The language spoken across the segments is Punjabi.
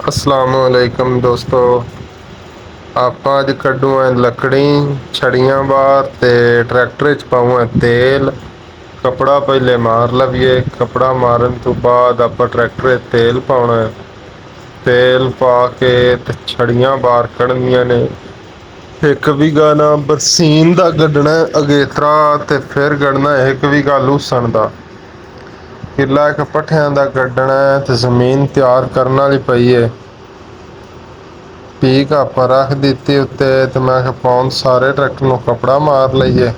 ਅਸਲਾਮੁਅਲੈਕਮ ਦੋਸਤੋ। ਆਪਾਂ ਅੱਜ ਕੱਢੂ ਆ ਲੱਕੜੀ ਛੜੀਆਂ ਬਾਹਰ ਤੇ ਟਰੈਕਟਰ 'ਚ ਪਾਉ ਤੇਲ। ਕੱਪੜਾ ਪਹਿਲੇ ਮਾਰ ਲਵੀਏ, ਕੱਪੜਾ ਮਾਰਨ ਤੋਂ ਬਾਅਦ ਆਪਾਂ ਟਰੈਕਟਰ 'ਚ ਤੇਲ ਪਾਉਣਾ। ਤੇਲ ਪਾ ਕੇ ਤੇ ਛੜੀਆਂ ਬਾਹਰ ਕੱਢਣੀਆਂ ਨੇ। ਇੱਕ ਵੀਗਾ ਨਾ ਬਰਸੀਨ ਦਾ ਕੱਢਣਾ ਅਗੇਤਰਾ ਤੇ ਫਿਰ ਕੱਢਨਾ ਇੱਕ ਵੀਗਾ ਲੂਸਣ ਦਾ। ਕਿੱਲਾ ਇੱਕ ਭੱਠਿਆਂ ਦਾ ਕੱਢਣਾ ਤੇ ਜ਼ਮੀਨ ਤਿਆਰ ਕਰਨ ਵਾਲੀ ਪਈ ਏ। ਪੀਕ ਆਪਾਂ ਰੱਖ ਦਿੱਤੀ ਉੱਤੇ ਤੇ ਮੈਂ ਕਿਹਾ ਪਾਉਣ ਸਾਰੇ ਟਰੈਕਟਰ ਨੂੰ ਕੱਪੜਾ ਮਾਰ ਲਈਏ।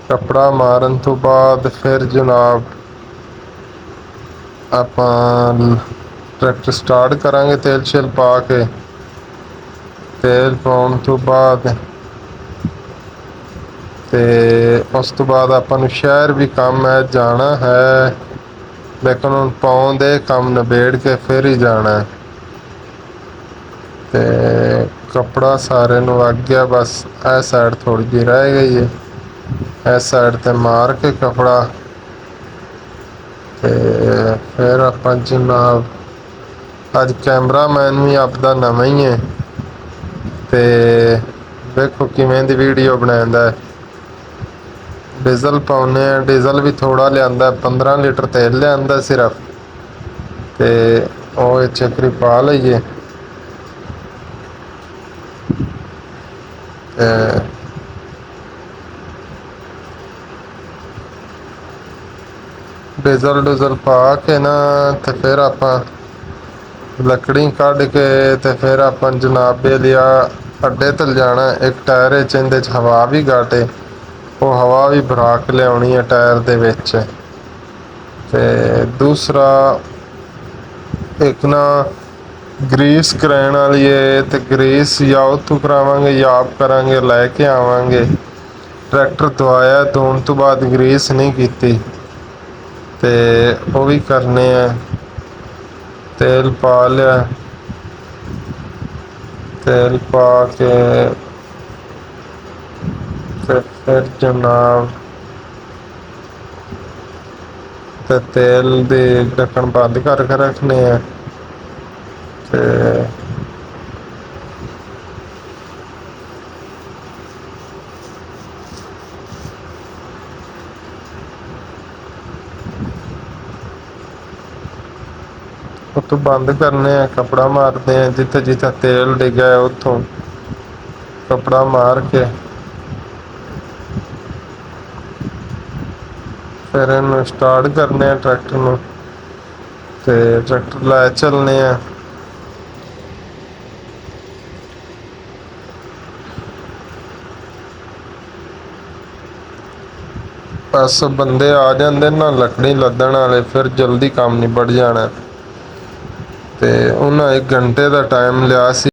ਕੱਪੜਾ ਮਾਰਨ ਤੋਂ ਬਾਅਦ ਫਿਰ ਜਨਾਬ ਆਪਾਂ ਟਰੈਕਟਰ ਸਟਾਰਟ ਕਰਾਂਗੇ ਤੇਲ ਸ਼ੇਲ ਪਾ ਕੇ। ਤੇਲ ਪਾਉਣ ਤੋਂ ਬਾਅਦ ਤੇ ਉਸ ਤੋਂ ਬਾਅਦ ਆਪਾਂ ਨੂੰ ਸ਼ਹਿਰ ਵੀ ਕੰਮ ਹੈ, ਜਾਣਾ ਹੈ। ਲੇਕਿਨ ਹੁਣ ਪਾਉਣ ਦੇ ਕੰਮ ਨਿਬੇੜ ਕੇ ਫਿਰ ਹੀ ਜਾਣਾ। ਤੇ ਕੱਪੜਾ ਸਾਰੇ ਨੂੰ ਲੱਗ ਗਿਆ, ਬਸ ਇਹ ਸਾਈਡ ਥੋੜ੍ਹੀ ਜਿਹੀ ਰਹਿ ਗਈ ਹੈ। ਇਸ ਸਾਈਡ ਤੇ ਮਾਰ ਕੇ ਕੱਪੜਾ ਤੇ ਫਿਰ ਆਪਾਂ ਜਨਾਬ ਅੱਜ ਕੈਮਰਾਮੈਨ ਵੀ ਆਪਦਾ ਨਵਾਂ ਹੀ ਹੈ। ਤੇ ਵੇਖੋ ਕਿਵੇਂ ਦੀ ਵੀਡੀਓ ਬਣਾਉਂਦਾ। ਡੀਜ਼ਲ ਪਾਉਂਦੇ ਹਾਂ, ਡੀਜ਼ਲ ਵੀ ਥੋੜ੍ਹਾ ਲਿਆਂਦਾ 15 ਲੀਟਰ ਤੇਲ ਲਿਆਂਦਾ ਸਿਰਫ। ਤੇ ਉਹ ਇਹ 'ਚ ਇਕ ਵਾਰੀ ਪਾ ਲਈਏ। ਡੀਜ਼ਲ ਡੁਜ਼ਲ ਪਾ ਕੇ ਨਾ ਤੇ ਫਿਰ ਆਪਾਂ ਲੱਕੜੀ ਕੱਢ ਕੇ ਤੇ ਫਿਰ ਆਪਾਂ ਜਨਾਬੇ ਲਿਆ ਅੱਡੇ ਤੇ ਲਿਜਾਣਾ। ਇੱਕ ਟਾਇਰ 'ਚ ਇਹਦੇ 'ਚ ਹਵਾ ਵੀ ਘੱਟ ਏ, ਉਹ ਹਵਾ ਵੀ ਭਰਾ ਕੇ ਲਿਆਉਣੀ ਹੈ ਟਾਇਰ ਦੇ ਵਿੱਚ। ਤੇ ਦੂਸਰਾ ਇੱਕ ਨਾ ਗਰੀਸ ਕਰੈਨ ਵਾਲੀ ਏ ਤੇ ਗਰੀਸ ਜਾਂ ਉੱਥੋਂ ਕਰਾਵਾਂਗੇ ਜਾਂ ਆਪ ਕਰਾਂਗੇ, ਲੈ ਕੇ ਆਵਾਂਗੇ। ਟਰੈਕਟਰ ਧਵਾਇਆ, ਧੋਣ ਤੋਂ ਬਾਅਦ ਗਰੀਸ ਨਹੀਂ ਕੀਤੀ ਤੇ ਉਹ ਵੀ ਕਰਨੇ ਹੈ। ਤੇਲ ਪਾ ਲਿਆ, ਤੇਲ ਪਾ ਕੇ ਤੇ ਫਿਰ ਜਨਾਬ ਤੇ ਤੇਲ ਦੇ ਢੱਕਣ ਬੰਦ ਕਰਕੇ ਰੱਖਣੇ ਆ। ਤੇ ਉੱਥੋਂ ਬੰਦ ਕਰਨੇ ਆ, ਕੱਪੜਾ ਮਾਰਦੇ ਆ ਜਿੱਥੇ ਜਿੱਥੇ ਤੇਲ ਡਿੱਗਾ ਉੱਥੋਂ ਕੱਪੜਾ ਮਾਰ ਕੇ ਫਿਰ ਇਹਨੂੰ ਸਟਾਰਟ ਕਰਨੇ ਆ ਟਰੈਕਟਰ ਨੂੰ ਤੇ ਟਰੈਕਟਰ ਲੈ ਚੱਲਣੇ ਆ। ਬਸ ਬੰਦੇ ਆ ਜਾਂਦੇ ਨਾ ਲੱਕੜੀ ਲੱਦਣ ਵਾਲੇ, ਫਿਰ ਜਲਦੀ ਕੰਮ ਨਿਬੜ ਜਾਣਾ। ਤੇ ਉਹਨਾਂ 1 ਘੰਟੇ ਦਾ ਟਾਈਮ ਲਿਆ ਸੀ।